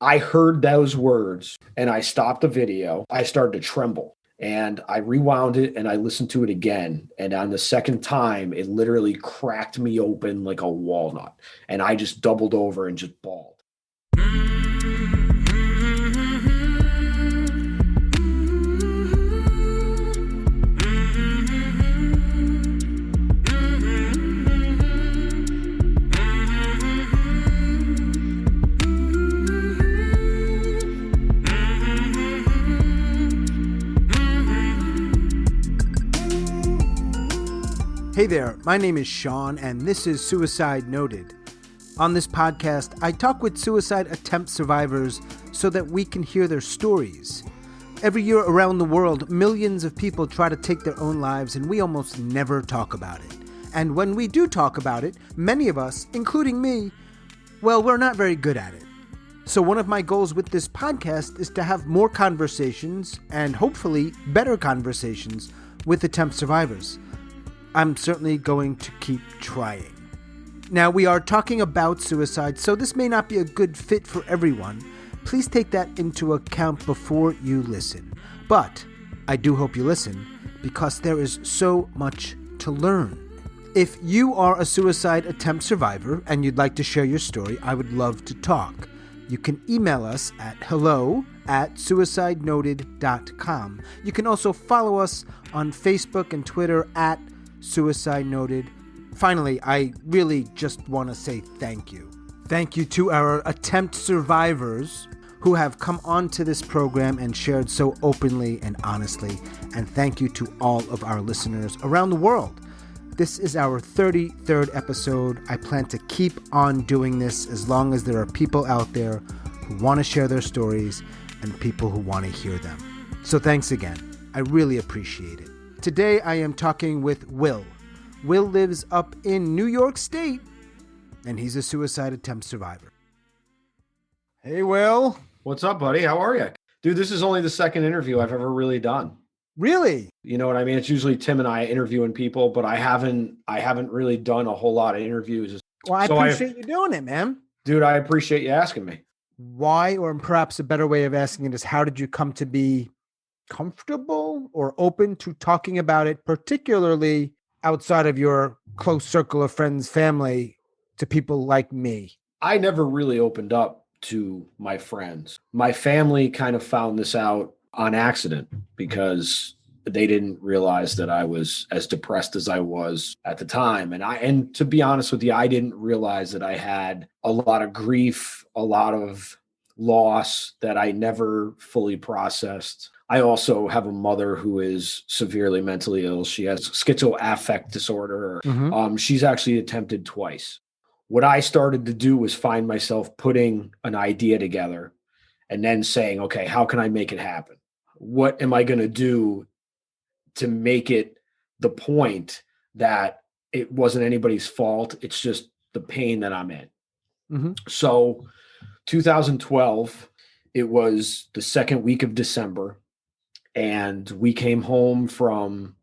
I heard those words and I stopped the video. I started to tremble and I rewound it and I listened to it again. And on the second time, it literally cracked me open like a walnut. And I just doubled over and just bawled. Hey there, my name is Sean, and this is Suicide Noted. On this podcast, I talk with suicide attempt survivors so that we can hear their stories. Every year around the world, millions of people try to take their own lives, and we almost never talk about it. And when we do talk about it, many of us, including me, well, we're not very good at it. So one of my goals with this podcast is to have more conversations, and hopefully better conversations, with attempt survivors. I'm certainly going to keep trying. Now, we are talking about suicide, so this may not be a good fit for everyone. Please take that into account before you listen. But I do hope you listen, because there is so much to learn. If you are a suicide attempt survivor and you'd like to share your story, I would love to talk. You can email us at hello@suicidenoted.com. You can also follow us on Facebook and Twitter at Suicide Noted. Finally, I really just want to say thank you. Thank you to our attempt survivors who have come onto this program and shared so openly and honestly. And thank you to all of our listeners around the world. This is our 33rd episode. I plan to keep on doing this as long as there are people out there who want to share their stories and people who want to hear them. So thanks again. I really appreciate it. Today I am talking with Will. Will lives up in New York State, and he's a suicide attempt survivor. Hey, Will. What's up, buddy? How are you? Dude, this is only the second interview I've ever really done. Really? You know what I mean? It's usually Tim and I interviewing people, but I haven't really done a whole lot of interviews. Well, I appreciate you doing it, man. Dude, I appreciate you asking me. Why, or perhaps a better way of asking it is, how did you come to be comfortable or open to talking about it, particularly outside of your close circle of friends, family, to people like me? I never really opened up to my friends. My family kind of found this out on accident because they didn't realize that I was as depressed as I was at the time. And to be honest with you, I didn't realize that I had a lot of grief, a lot of loss that I never fully processed. I also have a mother who is severely mentally ill. She has schizoaffect disorder. Mm-hmm. She's actually attempted twice. What I started to do was find myself putting an idea together and then saying, okay, how can I make it happen? What am I going to do to make it the point that it wasn't anybody's fault? It's just the pain that I'm in. Mm-hmm. So 2012, it was the second week of December. And we came home from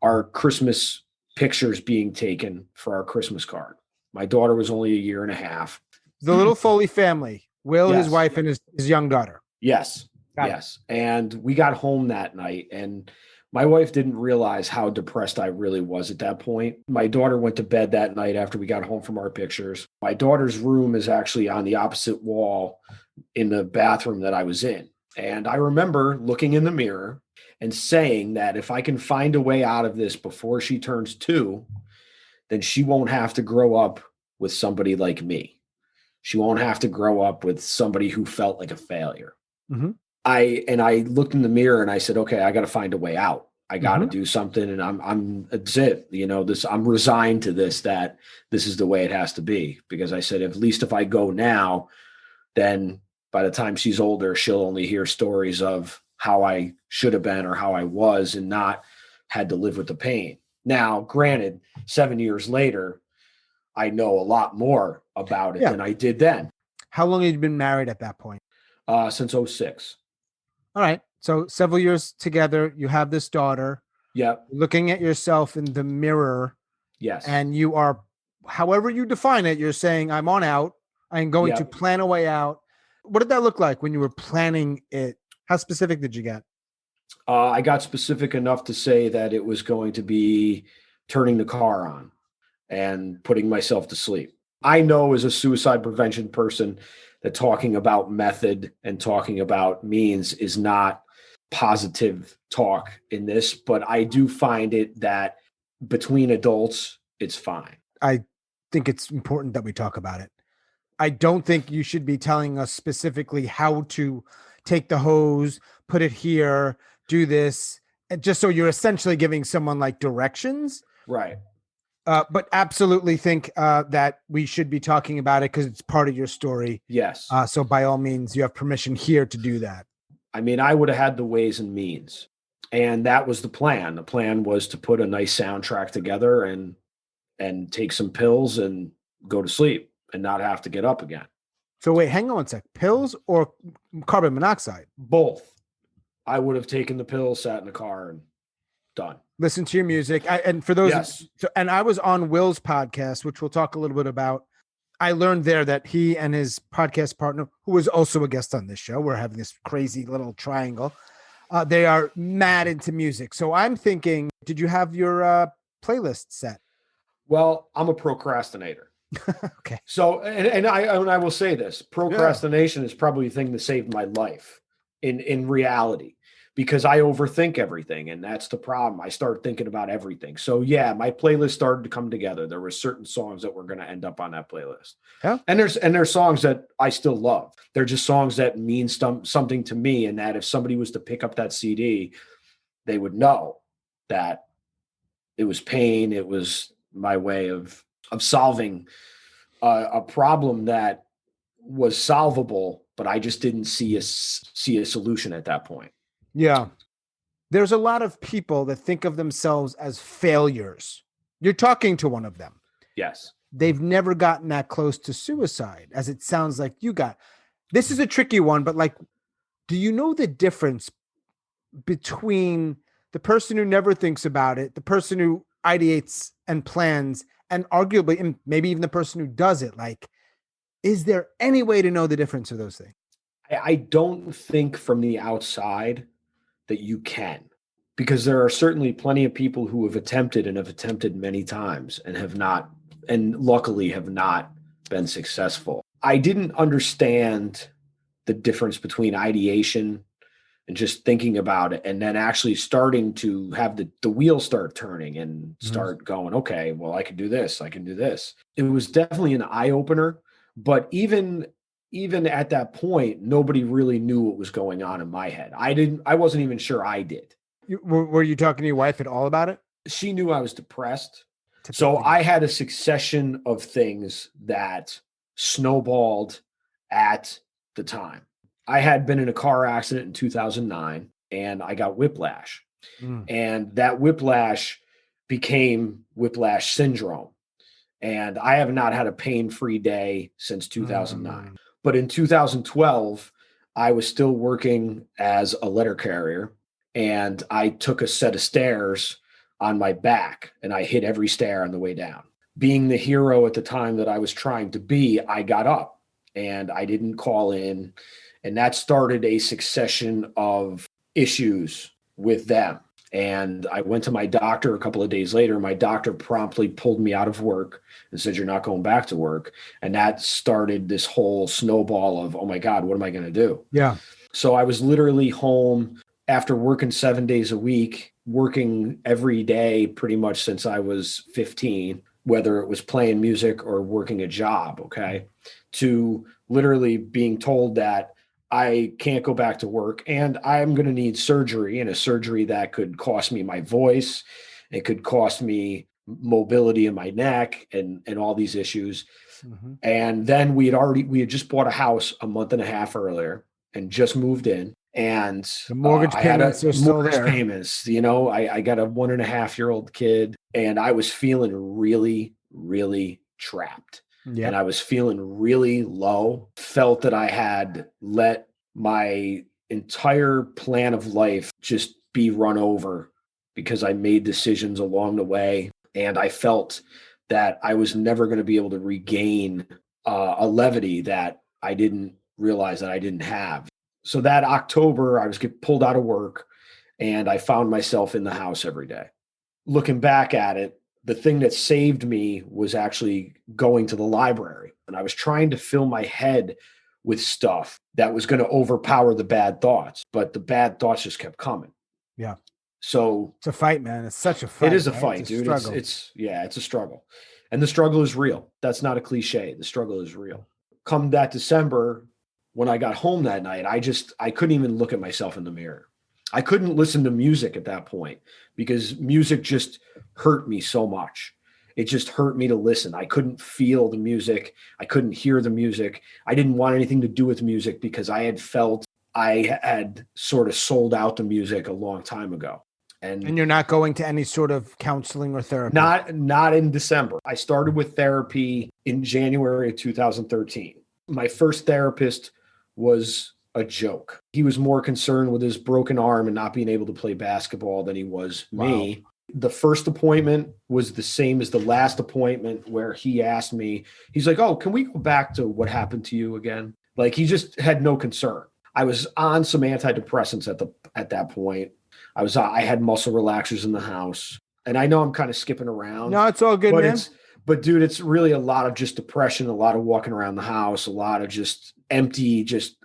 our Christmas pictures being taken for our Christmas card. My daughter was only a year and a half. The little Foley family, Will, Yes. his wife, and his young daughter. Yes. Got yes. And we got home that night, and my wife didn't realize how depressed I really was at that point. My daughter went to bed that night after we got home from our pictures. My daughter's room is actually on the opposite wall in the bathroom that I was in. And I remember looking in the mirror and saying that if I can find a way out of this before she turns 2, then she won't have to grow up with somebody like me. She won't have to grow up with somebody who felt like a failure. Mm-hmm. I looked in the mirror and I said, okay, I got to find a way out. I got to do something, and that's it. You know, I'm resigned to this, that this is the way it has to be, because I said, at least if I go now, then by the time she's older, she'll only hear stories of how I should have been or how I was, and not had to live with the pain. Now, granted, 7 years later, I know a lot more about it than I did then. How long had you been married at that point? Since 2006. All right. So several years together, you have this daughter. Yep. Looking at yourself in the mirror. Yes. And you are, however you define it, you're saying, I'm on out. I'm going to plan a way out. What did that look like when you were planning it? How specific did you get? I got specific enough to say that it was going to be turning the car on and putting myself to sleep. I know as a suicide prevention person that talking about method and talking about means is not positive talk in this, but I do find it that between adults, it's fine. I think it's important that we talk about it. I don't think you should be telling us specifically how to take the hose, put it here, do this, and just so you're essentially giving someone like directions. Right. But absolutely think that we should be talking about it because it's part of your story. Yes. So by all means, you have permission here to do that. I mean, I would have had the ways and means, and that was the plan. The plan was to put a nice soundtrack together and take some pills and go to sleep and not have to get up again. So wait, hang on one sec. Pills or carbon monoxide? Both. I would have taken the pills, sat in the car, and done. Listen to your music. And for those, Yes. and I was on Will's podcast, which we'll talk a little bit about. I learned there that he and his podcast partner, who was also a guest on this show, we're having this crazy little triangle. They are mad into music. So I'm thinking, did you have your playlist set? Well, I'm a procrastinator. Okay. So, and I will say this: procrastination is probably the thing that saved my life in reality, because I overthink everything, and that's the problem. I start thinking about everything. So yeah, my playlist started to come together. There were certain songs that were going to end up on that playlist. Yeah. And there's songs that I still love. They're just songs that mean something to me, and that if somebody was to pick up that CD, they would know that it was pain. It was my way of solving a problem that was solvable, but I just didn't see a solution at that point. Yeah. There's a lot of people that think of themselves as failures. You're talking to one of them. Yes. They've never gotten that close to suicide, as it sounds like you got. This is a tricky one, but like, do you know the difference between the person who never thinks about it, the person who ideates and plans, and arguably, and maybe even the person who does it? Like, is there any way to know the difference of those things? I don't think from the outside that you can, because there are certainly plenty of people who have attempted many times and have not, and luckily have not been successful. I didn't understand the difference between ideation and just thinking about it, and then actually starting to have the wheels start turning and start going, okay, well, I can do this. I can do this. It was definitely an eye opener, but even at that point, nobody really knew what was going on in my head. I wasn't even sure I did. Were you talking to your wife at all about it? She knew I was depressed. So I had a succession of things that snowballed at the time. I had been in a car accident in 2009 and I got whiplash. And that whiplash became whiplash syndrome. And I have not had a pain-free day since 2009. But in 2012, I was still working as a letter carrier, and I took a set of stairs on my back and I hit every stair on the way down. Being the hero at the time that I was trying to be, I got up and I didn't call in. And that started a succession of issues with them. And I went to my doctor a couple of days later. My doctor promptly pulled me out of work and said, you're not going back to work. And that started this whole snowball of, oh my God, what am I going to do? Yeah. So I was literally home after working 7 days a week, working every day pretty much since I was 15, whether it was playing music or working a job, okay, to literally being told that I can't go back to work and I'm going to need surgery, and a surgery that could cost me my voice. It could cost me mobility in my neck and all these issues. And then we had just bought a house a month and a half earlier and just moved in. And the mortgage payments are still there. Payments, I got a 1.5-year-old kid, and I was feeling really, really trapped. Yeah. And I was feeling really low, felt that I had let my entire plan of life just be run over because I made decisions along the way. And I felt that I was never going to be able to regain a levity that I didn't realize that I didn't have. So that October, I was get pulled out of work and I found myself in the house every day. Looking back at it, the thing that saved me was actually going to the library. And I was trying to fill my head with stuff that was going to overpower the bad thoughts, but the bad thoughts just kept coming. Yeah. So it's a fight, man. It's such a fight. It is a right? fight, it's a dude. Struggle. It's a struggle. And the struggle is real. That's not a cliche. The struggle is real. Come that December, when I got home that night, I couldn't even look at myself in the mirror. I couldn't listen to music at that point because music just hurt me so much. It just hurt me to listen. I couldn't feel the music. I couldn't hear the music. I didn't want anything to do with music because I had felt I had sort of sold out the music a long time ago. And you're not going to any sort of counseling or therapy? Not in December. I started with therapy in January of 2013. My first therapist was a joke. He was more concerned with his broken arm and not being able to play basketball than he was me. The first appointment was the same as the last appointment, where he asked me, he's like, "Oh, can we go back to what happened to you again?" Like, he just had no concern. I was on some antidepressants at that point. I had muscle relaxers in the house, and I know I'm kind of skipping around. No, it's all good, man. But dude, it's really a lot of just depression, a lot of walking around the house, a lot of just empty, just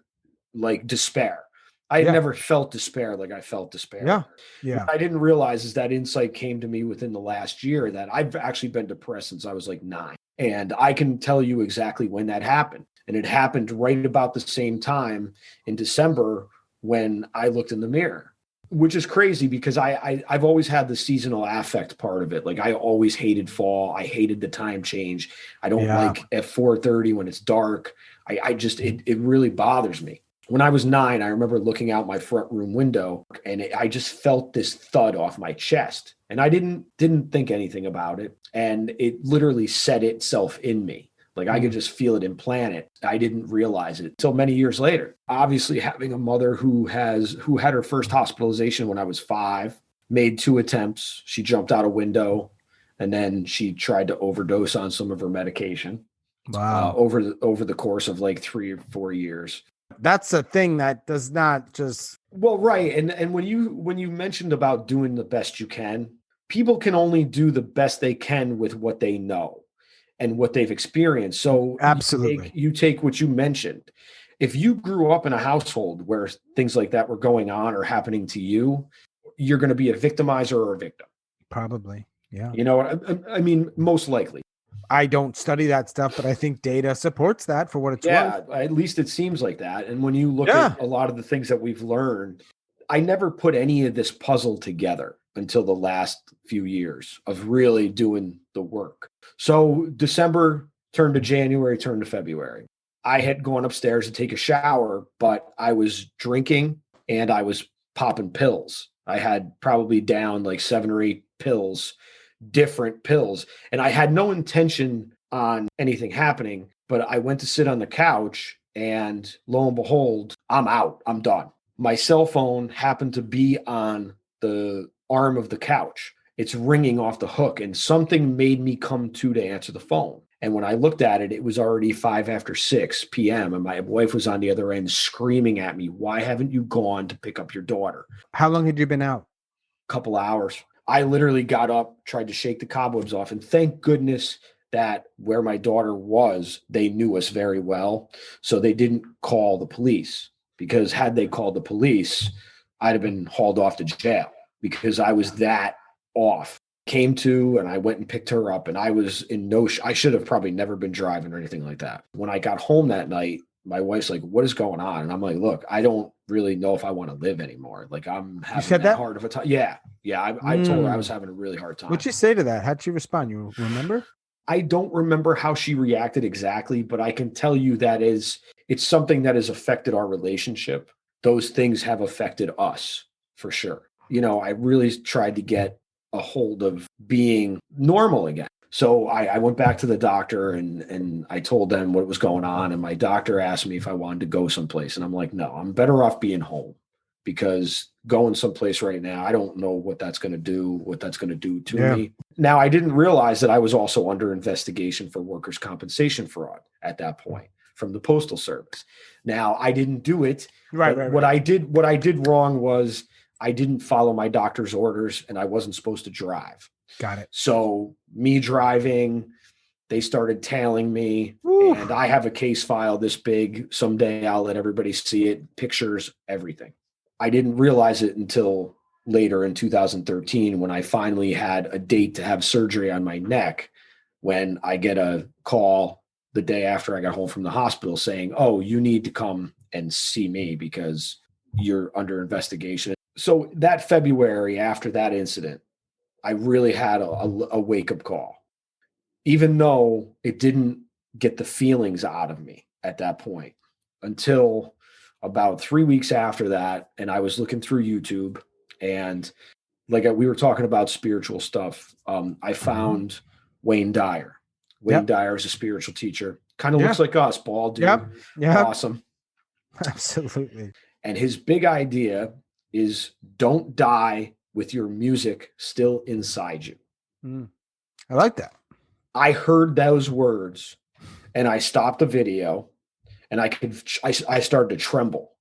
like despair. I had never felt despair like I felt despair. Yeah. What I didn't realize is that insight came to me within the last year, that I've actually been depressed since I was like 9. And I can tell you exactly when that happened. And it happened right about the same time in December when I looked in the mirror, which is crazy because I've always had the seasonal affect part of it. Like, I always hated fall. I hated the time change. I don't like at 4:30 when it's dark. It really bothers me. When I was 9, I remember looking out my front room window and I just felt this thud off my chest, and I didn't think anything about it. And it literally set itself in me. Like, I could just feel it implant it. I didn't realize it until many years later. Obviously, having a mother who had her first hospitalization when I was 5, made 2 attempts. She jumped out a window, and then she tried to overdose on some of her medication. Wow. Over the course of like 3 or 4 years. That's a thing that does not just. Well, right. And when you mentioned about doing the best you can, people can only do the best they can with what they know and what they've experienced. So absolutely, you take what you mentioned. If you grew up in a household where things like that were going on or happening to you, you're going to be a victimizer or a victim. Probably. Yeah. You know, I mean, most likely. I don't study that stuff, but I think data supports that for what it's worth. At least it seems like that. And when you look at a lot of the things that we've learned, I never put any of this puzzle together until the last few years of really doing the work. So December turned to January, turned to February. I had gone upstairs to take a shower, but I was drinking and I was popping pills. I had probably down like 7 or 8 pills, different pills. And I had no intention on anything happening, but I went to sit on the couch and lo and behold, I'm out. I'm done. My cell phone happened to be on the arm of the couch. It's ringing off the hook, and something made me come to answer the phone. And when I looked at it, it was already 5 after 6 p.m. And my wife was on the other end screaming at me, "Why haven't you gone to pick up your daughter?" How long had you been out? A couple hours. I literally got up, tried to shake the cobwebs off. And thank goodness that where my daughter was, they knew us very well. So they didn't call the police, because had they called the police, I'd have been hauled off to jail because I was that off. Came to, and I went and picked her up, and I was in I should have probably never been driving or anything like that. When I got home that night, my wife's like, "What is going on?" And I'm like, "Look, I don't really know if I want to live anymore. Like, I'm having that hard of a time." Yeah. I told her I was having a really hard time. What'd you say to that? How'd she respond? You remember? I don't remember how she reacted exactly, but I can tell you that it's something that has affected our relationship. Those things have affected us for sure. You know, I really tried to get a hold of being normal again. So I went back to the doctor and I told them what was going on. And my doctor asked me if I wanted to go someplace. And I'm like, no, I'm better off being home, because going someplace right now, I don't know what that's going to do to me. Now, I didn't realize that I was also under investigation for workers' compensation fraud at that point. from the Postal Service. Now, I didn't do it. Right. What I did wrong was I didn't follow my doctor's orders, and I wasn't supposed to drive. Got it. So me driving, they started tailing me. Woo. And I have a case file this big. Someday I'll let everybody see it, pictures, everything. I didn't realize it until later in 2013 when I finally had a date to have surgery on my neck, when I get a call the day after I got home from the hospital saying, "Oh, you need to come and see me because you're under investigation." So that February, after that incident, I really had a wake-up call, even though it didn't get the feelings out of me at that point until about 3 weeks after that. And I was looking through YouTube, and like we were talking about spiritual stuff. I found Wayne Dyer. Wayne Dyer is a spiritual teacher. Kind of looks like us, bald dude. Yep. Awesome. Absolutely. And his big idea is don't die with your music still inside you. I like that. I heard those words and I stopped the video, and I started to tremble,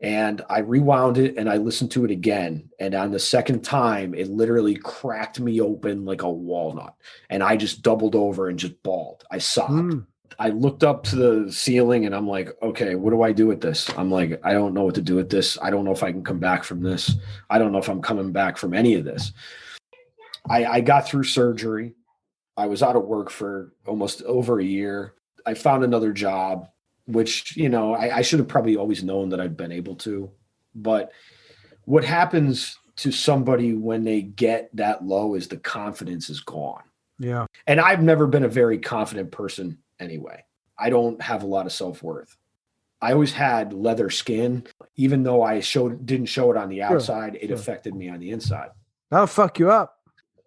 and I rewound it and I listened to it again. And on the second time, it literally cracked me open like a walnut, and I just doubled over and just bawled. I sobbed. I looked up to the ceiling and I'm like, okay, what do I do with this? I'm like, I don't know what to do with this. I don't know if I can come back from this. I don't know if I'm coming back from any of this. I got through surgery. I was out of work for almost over a year. I found another job, which, I should have probably always known that I'd been able to. But what happens to somebody when they get that low is the confidence is gone. Yeah. And I've never been a very confident person anyway. I don't have a lot of self-worth. I always had leather skin. Even though I didn't show it on the outside, it affected me on the inside. That'll fuck you up.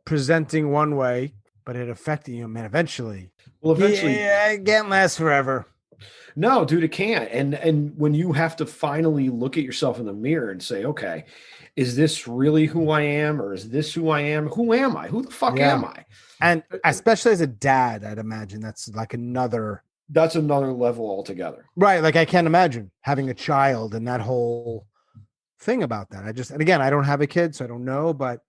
Presenting one way, but it affected you, man, eventually. Well, eventually. Yeah, it can't last forever. No, dude, it can't. And when you have to finally look at yourself in the mirror and say, okay, is this really who I am? Or is this who I am? Who am I? Who the fuck am I? And especially as a dad, I'd imagine that's another level altogether. Right. Like I can't imagine having a child and that whole thing about that. And again, I don't have a kid, so I don't know, but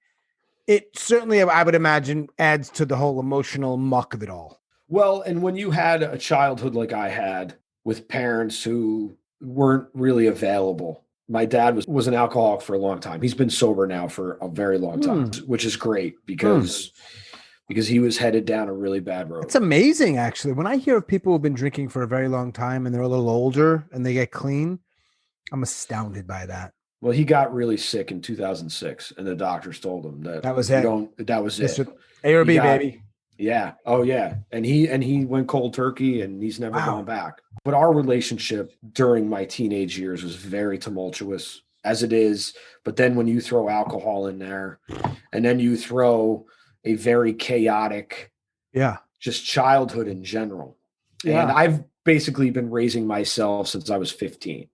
it certainly, I would imagine, adds to the whole emotional muck of it all. Well, and when you had a childhood like I had with parents who weren't really available, my dad was an alcoholic for a long time. He's been sober now for a very long time, which is great because he was headed down a really bad road. It's amazing, actually. When I hear of people who've been drinking for a very long time and they're a little older and they get clean, I'm astounded by that. Well, he got really sick in 2006, and the doctors told him that was it. That was it. A or B, baby. Yeah. Oh, yeah. And he went cold turkey, and he's never gone back. But our relationship during my teenage years was very tumultuous, as it is. But then when you throw alcohol in there, and then you throw a very chaotic, just childhood in general. Yeah. And I've basically been raising myself since I was 15.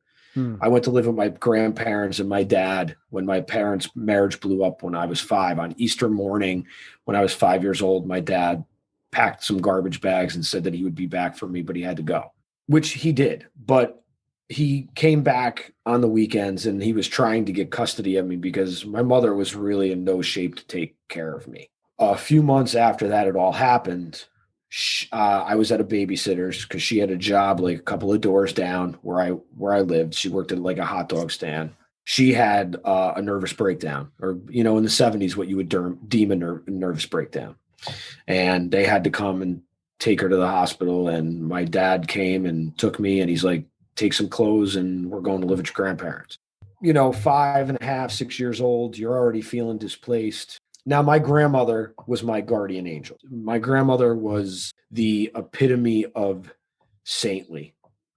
I went to live with my grandparents and my dad when my parents' marriage blew up when I was 5. On Easter morning, when I was 5 years old, my dad packed some garbage bags and said that he would be back for me, but he had to go, which he did. But he came back on the weekends, and he was trying to get custody of me because my mother was really in no shape to take care of me. A few months after that, it all happened. I was at a babysitter's because she had a job like a couple of doors down where I lived. She worked at like a hot dog stand. She had a nervous breakdown, or in the 70s, what you would deem a nervous breakdown. And they had to come and take her to the hospital. And my dad came and took me, and he's like, take some clothes and we're going to live with your grandparents. 5.5, 6 years old, you're already feeling displaced. Now, my grandmother was my guardian angel. My grandmother was the epitome of saintly.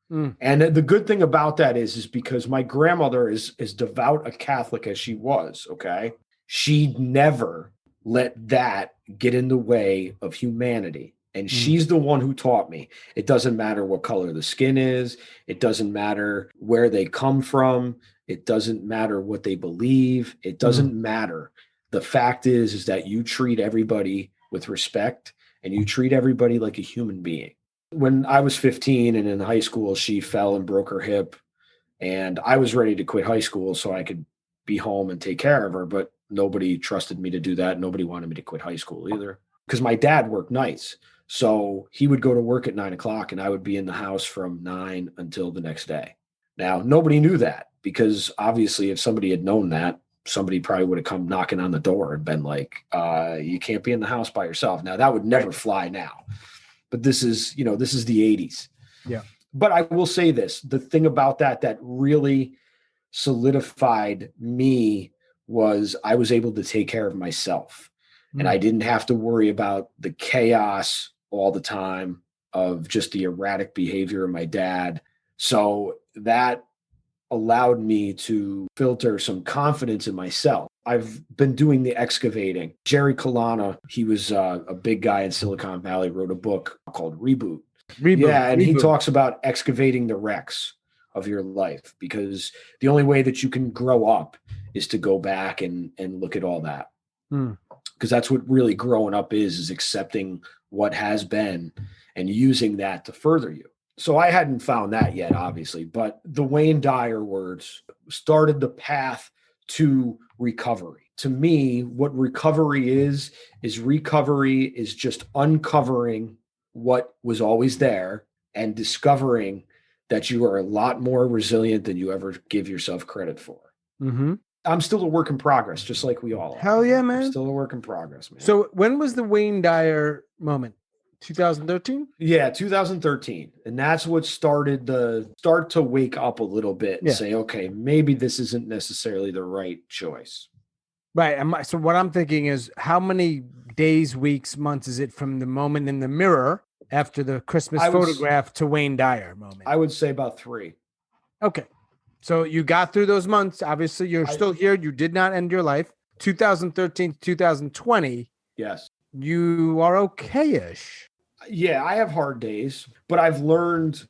And the good thing about that is because my grandmother is as devout a Catholic as she was, okay? She never let that get in the way of humanity. And she's the one who taught me. It doesn't matter what color the skin is. It doesn't matter where they come from. It doesn't matter what they believe. It doesn't matter. The fact is that you treat everybody with respect, and you treat everybody like a human being. When I was 15 and in high school, she fell and broke her hip. And I was ready to quit high school so I could be home and take care of her. But nobody trusted me to do that. Nobody wanted me to quit high school either, because my dad worked nights. So he would go to work at 9 o'clock and I would be in the house from 9 until the next day. Now, nobody knew that, because obviously if somebody had known that, somebody probably would have come knocking on the door and been like, you can't be in the house by yourself. Now, that would never fly now. But this is the 80s. Yeah. But I will say this, the thing about that really solidified me was I was able to take care of myself. And I didn't have to worry about the chaos all the time of just the erratic behavior of my dad. So that allowed me to filter some confidence in myself. I've been doing the excavating. Jerry Kalana, he was a big guy in Silicon Valley, wrote a book called Reboot. Yeah, and he talks about excavating the wrecks of your life, because the only way that you can grow up is to go back and look at all that. Because that's what really growing up is accepting what has been and using that to further you. So I hadn't found that yet, obviously, but the Wayne Dyer words started the path to recovery. To me, what recovery is recovery is just uncovering what was always there and discovering that you are a lot more resilient than you ever give yourself credit for. Mm-hmm. I'm still a work in progress, just like we all are. Hell yeah, man. I'm still a work in progress, man. So when was the Wayne Dyer moment? 2013? Yeah, 2013. And that's what started to wake up a little bit and say, okay, maybe this isn't necessarily the right choice. Right. So what I'm thinking is, how many days, weeks, months is it from the moment in the mirror after the Christmas photograph to Wayne Dyer moment? I would say about 3. Okay. So you got through those months. Obviously, you're still here. You did not end your life. 2013 to 2020. Yes. You are okay-ish. Yeah, I have hard days, but I've learned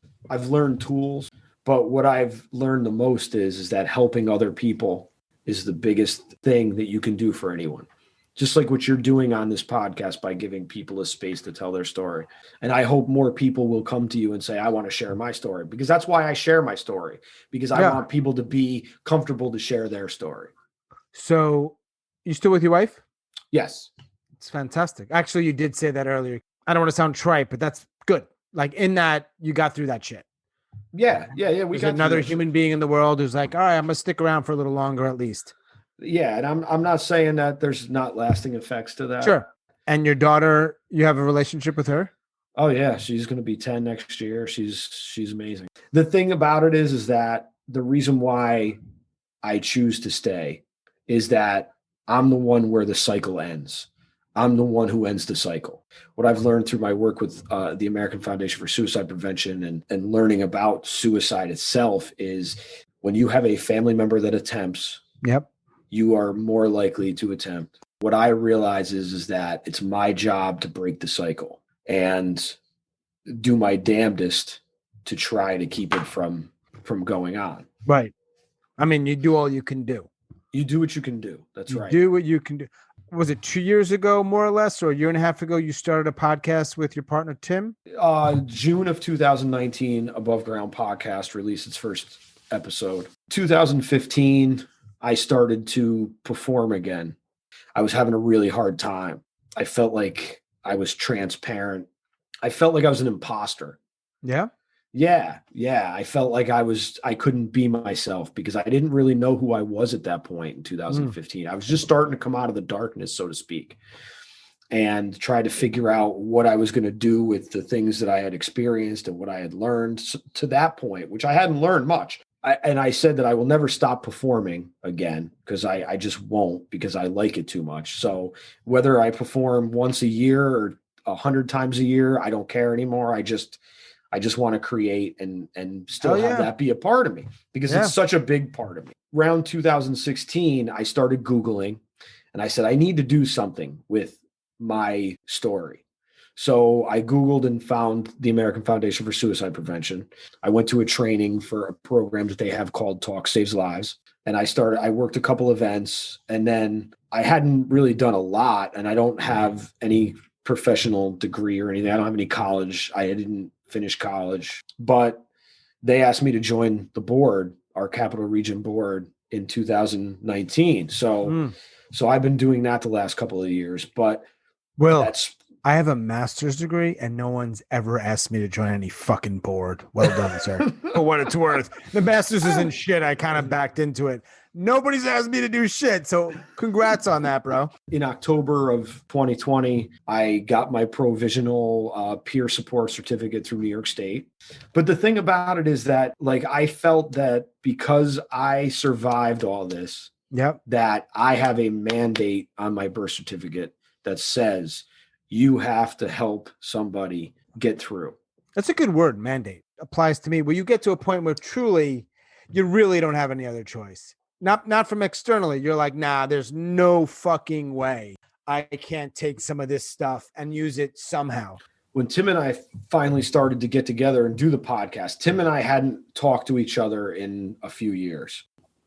tools. But what I've learned the most is that helping other people is the biggest thing that you can do for anyone. Just like what you're doing on this podcast by giving people a space to tell their story. And I hope more people will come to you and say, I want to share my story, because that's why I share my story, because I want people to be comfortable to share their story. So you still with your wife? Yes. It's fantastic. Actually, you did say that earlier. I don't want to sound trite, but that's good. Like, in that you got through that shit. Yeah. We got another human being in the world who's like, all right, I'm going to stick around for a little longer at least. Yeah, and I'm not saying that there's not lasting effects to that. Sure. And your daughter, you have a relationship with her? Oh yeah, she's going to be 10 next year. She's amazing. The thing about it is that the reason why I choose to stay is that I'm the one where the cycle ends. I'm the one who ends the cycle. What I've learned through my work with the American Foundation for Suicide Prevention and learning about suicide itself is, when you have a family member that attempts, you are more likely to attempt. What I realize is that it's my job to break the cycle and do my damnedest to try to keep it from going on. Right. I mean, you do all you can do. You do what you can do. That's right. Do what you can do. Was it 2 years ago, more or less, or a year and a half ago, you started a podcast with your partner, Tim? June of 2019, Above Ground Podcast released its first episode. 2015, I started to perform again. I was having a really hard time. I felt like I was transparent. I felt like I was an imposter. Yeah? Yeah. I felt like I couldn't be myself, because I didn't really know who I was at that point in 2015. I was just starting to come out of the darkness, so to speak, and try to figure out what I was going to do with the things that I had experienced and what I had learned to that point, which I hadn't learned much. I said that I will never stop performing again, because I just won't, because I like it too much. So whether I perform once a year or 100 times a year, I don't care anymore. I just want to create and still have that be a part of me, because it's such a big part of me. Around 2016, I started Googling, and I said, I need to do something with my story. So I Googled and found the American Foundation for Suicide Prevention. I went to a training for a program that they have called Talk Saves Lives. And I worked a couple events, and then I hadn't really done a lot, and I don't have any professional degree or anything. I don't have any college. I didn't finish college, but they asked me to join the board, our Capital Region board, in 2019. So I've been doing that the last couple of years, but that's I have a master's degree and no one's ever asked me to join any fucking board. Well done, sir. For what it's worth. The master's isn't shit. I kind of backed into it. Nobody's asked me to do shit. So congrats on that, bro. In October of 2020, I got my provisional peer support certificate through New York State. But the thing about it is that, like, I felt that because I survived all this, that I have a mandate on my birth certificate that says you have to help somebody get through. That's a good word, mandate. Applies to me where you get to a point where truly you really don't have any other choice. Not from externally. You're like, nah, there's no fucking way I can't take some of this stuff and use it somehow. When Tim and I finally started to get together and do the podcast, Tim and I hadn't talked to each other in a few years.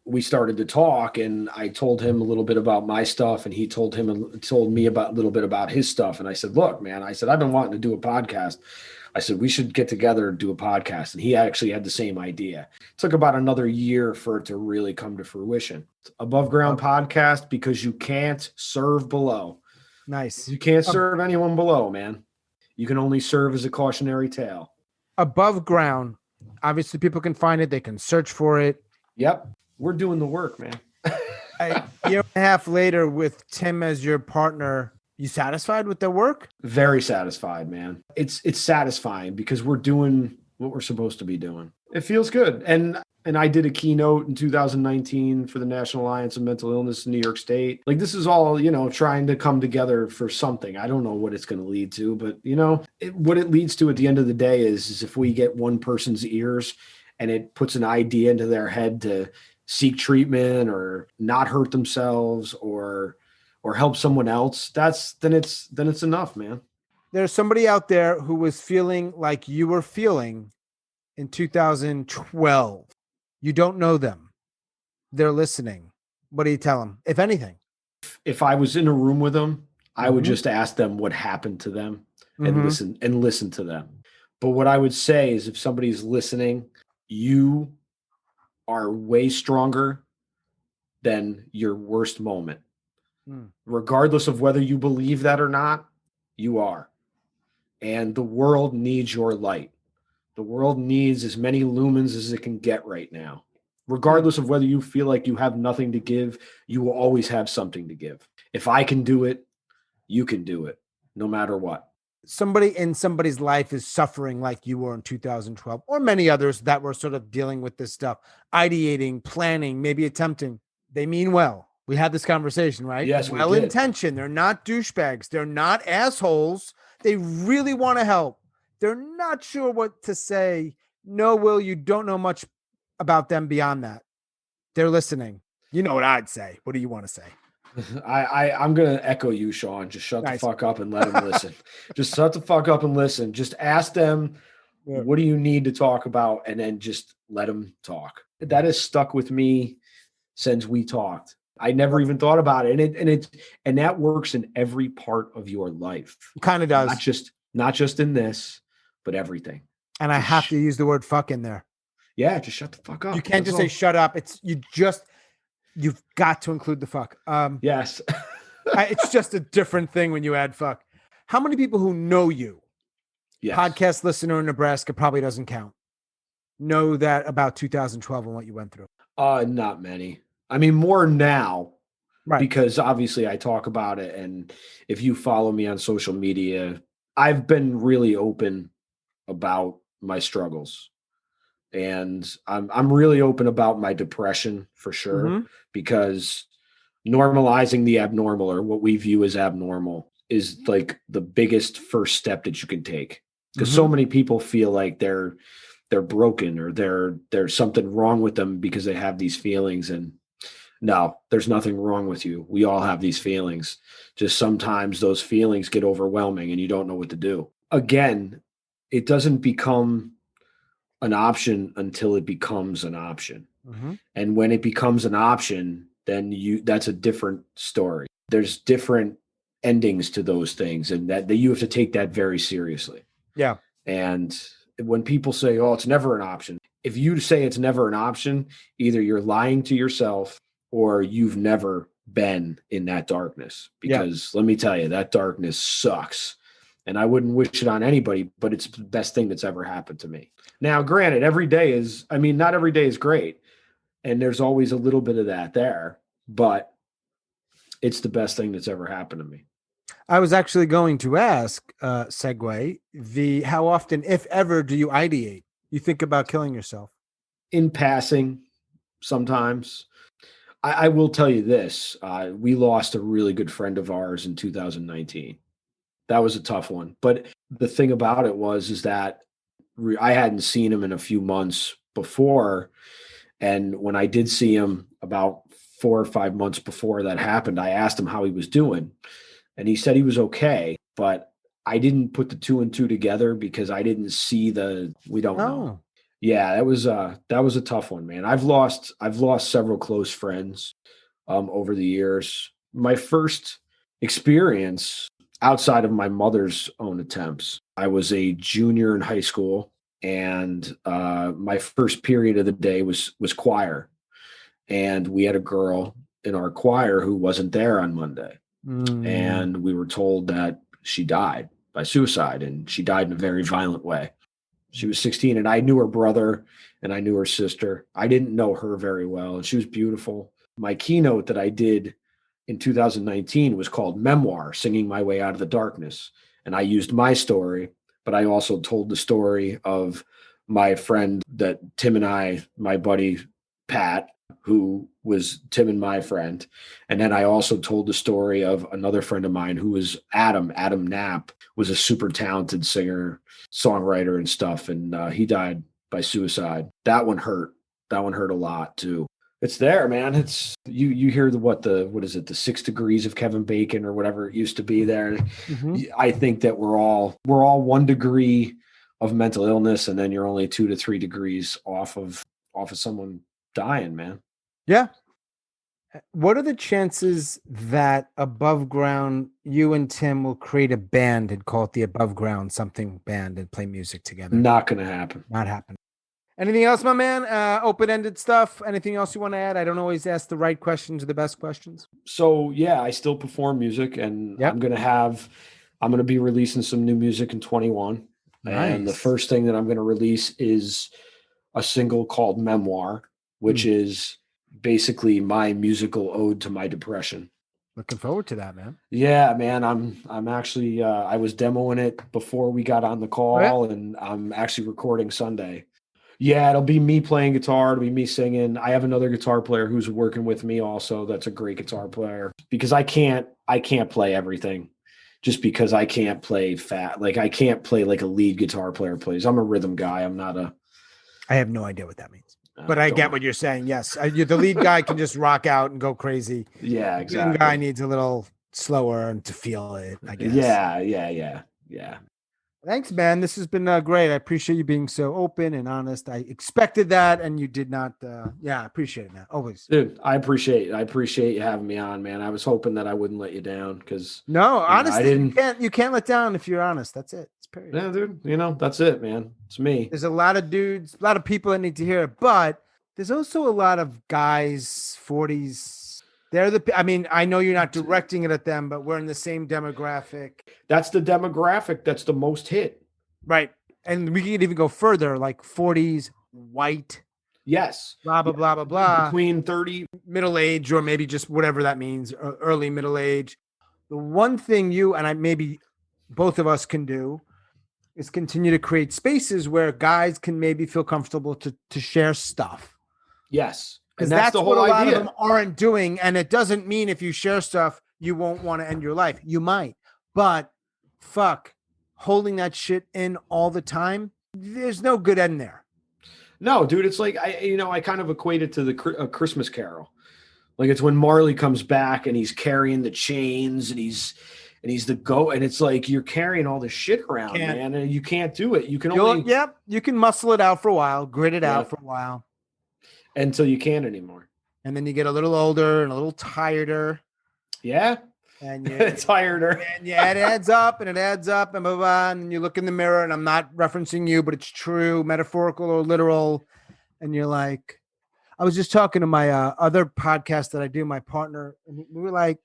We started to talk, and I told him a little bit about my stuff, and he told me about a little bit about his stuff. And I said, look, man, I said, I've been wanting to do a podcast. I said, we should get together and do a podcast. And he actually had the same idea. It took about another year for it to really come to fruition. Above Ground Podcast, because you can't serve below. Nice. You can't serve anyone below, man. You can only serve as a cautionary tale. Above Ground. Obviously, people can find it. They can search for it. Yep. We're doing the work, man. A year and a half later with Tim as your partner, you satisfied with the work? Very satisfied, man. It's satisfying because we're doing what we're supposed to be doing. It feels good. And I did a keynote in 2019 for the National Alliance of Mental Illness in New York State. Like, this is all, trying to come together for something. I don't know what it's going to lead to, but what it leads to at the end of the day is if we get one person's ears and it puts an idea into their head to seek treatment or not hurt themselves or help someone else, then it's enough, man. There's somebody out there who was feeling like you were feeling in 2012. You don't know them. They're listening. What do you tell them, if anything? If I was in a room with them, I would just ask them what happened to them and listen to them. But what I would say is, if somebody's listening, you are way stronger than your worst moment. Regardless of whether you believe that or not, you are. And the world needs your light. The world needs as many lumens as it can get right now. Regardless of whether you feel like you have nothing to give, you will always have something to give. If I can do it, you can do it, no matter what. Somebody in somebody's life is suffering like you were in 2012, or many others that were sort of dealing with this stuff, ideating, planning, maybe attempting. They mean well. We had this conversation, right? Yes, well intentioned. They're not douchebags. They're not assholes. They really want to help. They're not sure what to say. No, Will, you don't know much about them beyond that. They're listening. You know what I'd say. What do you want to say? I'm going to echo you, Sean. Just shut the fuck up and let them listen. Just shut the fuck up and listen. Just ask them, what do you need to talk about? And then just let them talk. That has stuck with me since we talked. I never even thought about it. And that works in every part of your life. It kind of does. Not just in this, but everything. And I have to use the word fuck in there. Yeah, just shut the fuck up. You can't just say shut up. You've got to include the fuck. Yes. It's just a different thing when you add fuck. How many people who know you, podcast listener in Nebraska probably doesn't count, know that about 2012 and what you went through? Not many. I mean, more now, right? Because obviously I talk about it. And if you follow me on social media, I've been really open about my struggles. And I'm really open about my depression for sure, because normalizing the abnormal, or what we view as abnormal, is like the biggest first step that you can take. Because so many people feel like they're broken, or there's something wrong with them because they have these feelings. And no, there's nothing wrong with you. We all have these feelings. Just sometimes those feelings get overwhelming and you don't know what to do. Again, it doesn't become an option until it becomes an option. And when it becomes an option, then that's a different story. There's different endings to those things, and that you have to take that very seriously. Yeah. And when people say, oh, it's never an option. If you say it's never an option, either you're lying to yourself or you've never been in that darkness, because let me tell you, that darkness sucks. And I wouldn't wish it on anybody, but it's the best thing that's ever happened to me. Now, granted, not every day is great. And there's always a little bit of that there, but it's the best thing that's ever happened to me. I was actually going to ask, segue, how often, if ever, do you ideate? You think about killing yourself? In passing, sometimes. I will tell you this. We lost a really good friend of ours in 2019. That was a tough one. But the thing about it is that I hadn't seen him in a few months before. And when I did see him about 4 or 5 months before that happened, I asked him how he was doing. And he said he was okay. But I didn't put the 2 and 2 together because I didn't see we don't know. Yeah, that was a tough one, man. I've lost several close friends over the years. My first experience outside of my mother's own attempts, I was a junior in high school, and my first period of the day was choir, and we had a girl in our choir who wasn't there on Monday, and we were told that she died by suicide, and she died in a very violent way. She was 16, and I knew her brother and I knew her sister. I didn't know her very well, and she was beautiful. My keynote that I did in 2019 was called Memoir, Singing My Way Out of the Darkness. And I used my story, but I also told the story of my friend that Tim and I, my buddy, Pat, who was Tim and my friend. And then I also told the story of another friend of mine who was Adam Knapp, was a super talented singer, songwriter and stuff. And he died by suicide. That one hurt. That one hurt a lot too. It's there, man. It's you hear the 6 degrees of Kevin Bacon or whatever it used to be there. Mm-hmm. I think that we're all 1 degree of mental illness, and then you're only 2 to 3 degrees off of someone dying, man. Yeah. What are the chances that Above Ground, you and Tim will create a band and call it the Above Ground something band and play music together? Not going to happen. Not happening. Anything else, my man? Open-ended stuff? Anything else you want to add? I don't always ask the right questions or the best questions. So yeah, I still perform music, and I'm going to be releasing some new music in 21. Nice. And the first thing that I'm going to release is a single called Memoir, which is basically my musical ode to my depression. Looking forward to that, man. Yeah, man. I'm actually, I was demoing it before we got on the call, and I'm actually recording Sunday. Yeah, it'll be me playing guitar. It'll be me singing. I have another guitar player who's working with me also. That's a great guitar player, because I can't play everything just because I can't play I can't play like a lead guitar player plays. I'm a rhythm guy. I have no idea what that means, but I get what you're saying. Yes. The lead guy can just rock out and go crazy. Yeah, exactly. The guy needs a little slower and to feel it, I guess. Yeah. Thanks, man. This has been great. I appreciate you being so open and honest. I expected that, and you did not. I appreciate it, man. Always, dude. I appreciate you having me on, man. I was hoping that I wouldn't let you down, because honestly, you can't let down if you're honest. That's it. It's period. Yeah, dude. That's it, man. It's me. There's a lot of dudes, a lot of people that need to hear it, but there's also a lot of guys, 40s. I know you're not directing it at them, but we're in the same demographic. That's the demographic that's the most hit. Right. And we can even go further, like 40s, white. Yes. Blah, blah, blah, blah, blah. Between 30. Middle age, or maybe just whatever that means, or early middle age. The one thing you and maybe both of us can do is continue to create spaces where guys can maybe feel comfortable to share stuff. Yes. Because that's the whole idea. A lot of them aren't doing. And it doesn't mean if you share stuff, you won't want to end your life. You might. But holding that shit in all the time, there's no good end there. No, dude. It's like, I kind of equate it to the Christmas Carol. Like, it's when Marley comes back and he's carrying the chains and he's the goat. And it's like, you're carrying all this shit around, man. And you can't do it. You can you can muscle it out for a while, grit it out for a while. Until you can't anymore. And then you get a little older and a little tireder. Yeah. And you It's harder. and yeah, it adds up and it adds up and blah, blah, and you look in the mirror, and I'm not referencing you, but it's true, metaphorical or literal. And you're like, I was just talking to my other podcast that I do, my partner, and we were like,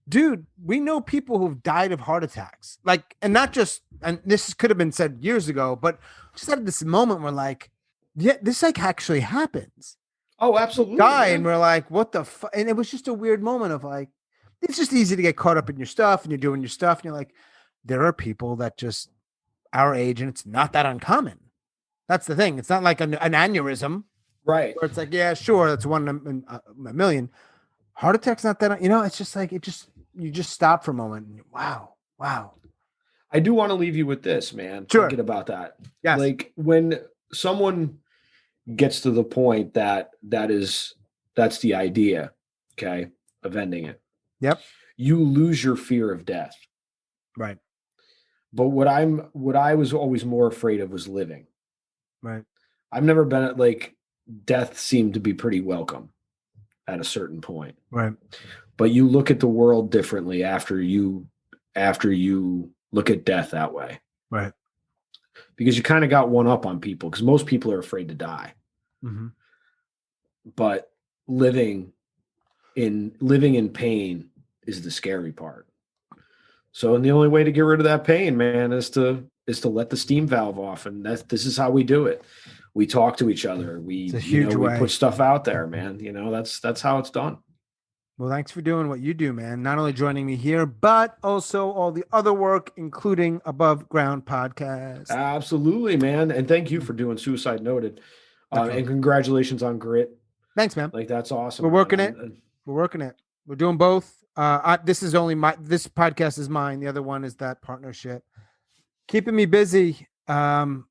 dude, we know people who've died of heart attacks. Like, and not just, and this could have been said years ago, but just at this moment, we're like, yeah, this like actually happens. Oh, absolutely. Die, man. and we're like, what the fuck? And it was just a weird moment of like, it's just easy to get caught up in your stuff and you're doing your stuff. And you're like, there are people that just our age, and it's not that uncommon. That's the thing. It's not like an aneurysm. Right. Where it's like, yeah, sure, that's one in a million. Heart attack's not that, it's just like, you just stop for a moment. And wow. I do want to leave you with this, man. Sure. Thinking about that. Yes. Like when someone gets to the point that's the idea, okay, of ending it. Yep. You lose your fear of death. Right. But what I was always more afraid of was living. Right. I've never been at like death seemed to be pretty welcome at a certain point. Right. But you look at the world differently after you look at death that way. Right. Because you kind of got one up on people, because most people are afraid to die. Mm-hmm. But living in pain is the scary part. So, and the only way to get rid of that pain, man, is to let the steam valve off. And this is how we do it. We talk to each other. We put stuff out there, man. That's how it's done. Well, thanks for doing what you do, man. Not only joining me here, but also all the other work, including Above Ground Podcast. Absolutely, man. And thank you for doing Suicide Noted. And congratulations on Grit. Thanks, man. Like, that's awesome. We're working it. We're working it. We're doing both. This podcast is mine. The other one is that partnership. Keeping me busy. But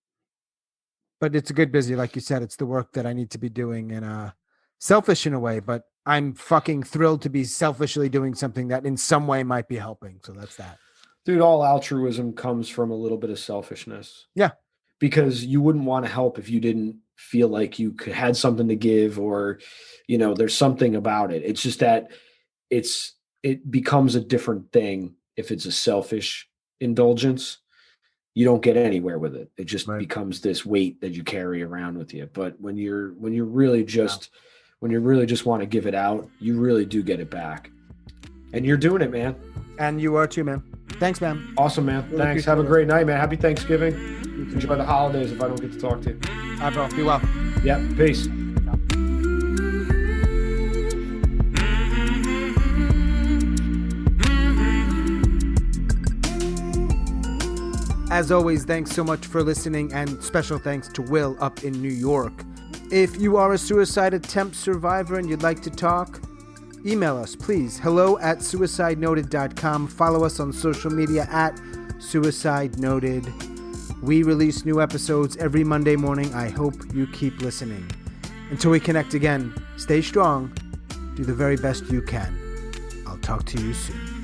it's a good busy. Like you said, it's the work that I need to be doing, and selfish in a way, but I'm fucking thrilled to be selfishly doing something that in some way might be helping. So that's that. Dude, all altruism comes from a little bit of selfishness. Yeah. Because you wouldn't want to help if you didn't feel like you had something to give, or, there's something about it. It's just that it becomes a different thing if it's a selfish indulgence. You don't get anywhere with it. It just becomes this weight that you carry around with you. But when you really just want to give it out, you really do get it back. And you're doing it, man. And you are too, man. Thanks, man. Awesome, man. Really thanks. Have a great night, man. Happy Thanksgiving. Enjoy the holidays if I don't get to talk to you. All right, bro. Be well. Yeah. Peace. As always, thanks so much for listening, and special thanks to Will up in New York. If you are a suicide attempt survivor and you'd like to talk, email us, please. hello@suicidenoted.com. Follow us on social media @suicidenoted. We release new episodes every Monday morning. I hope you keep listening. Until we connect again, stay strong. Do the very best you can. I'll talk to you soon.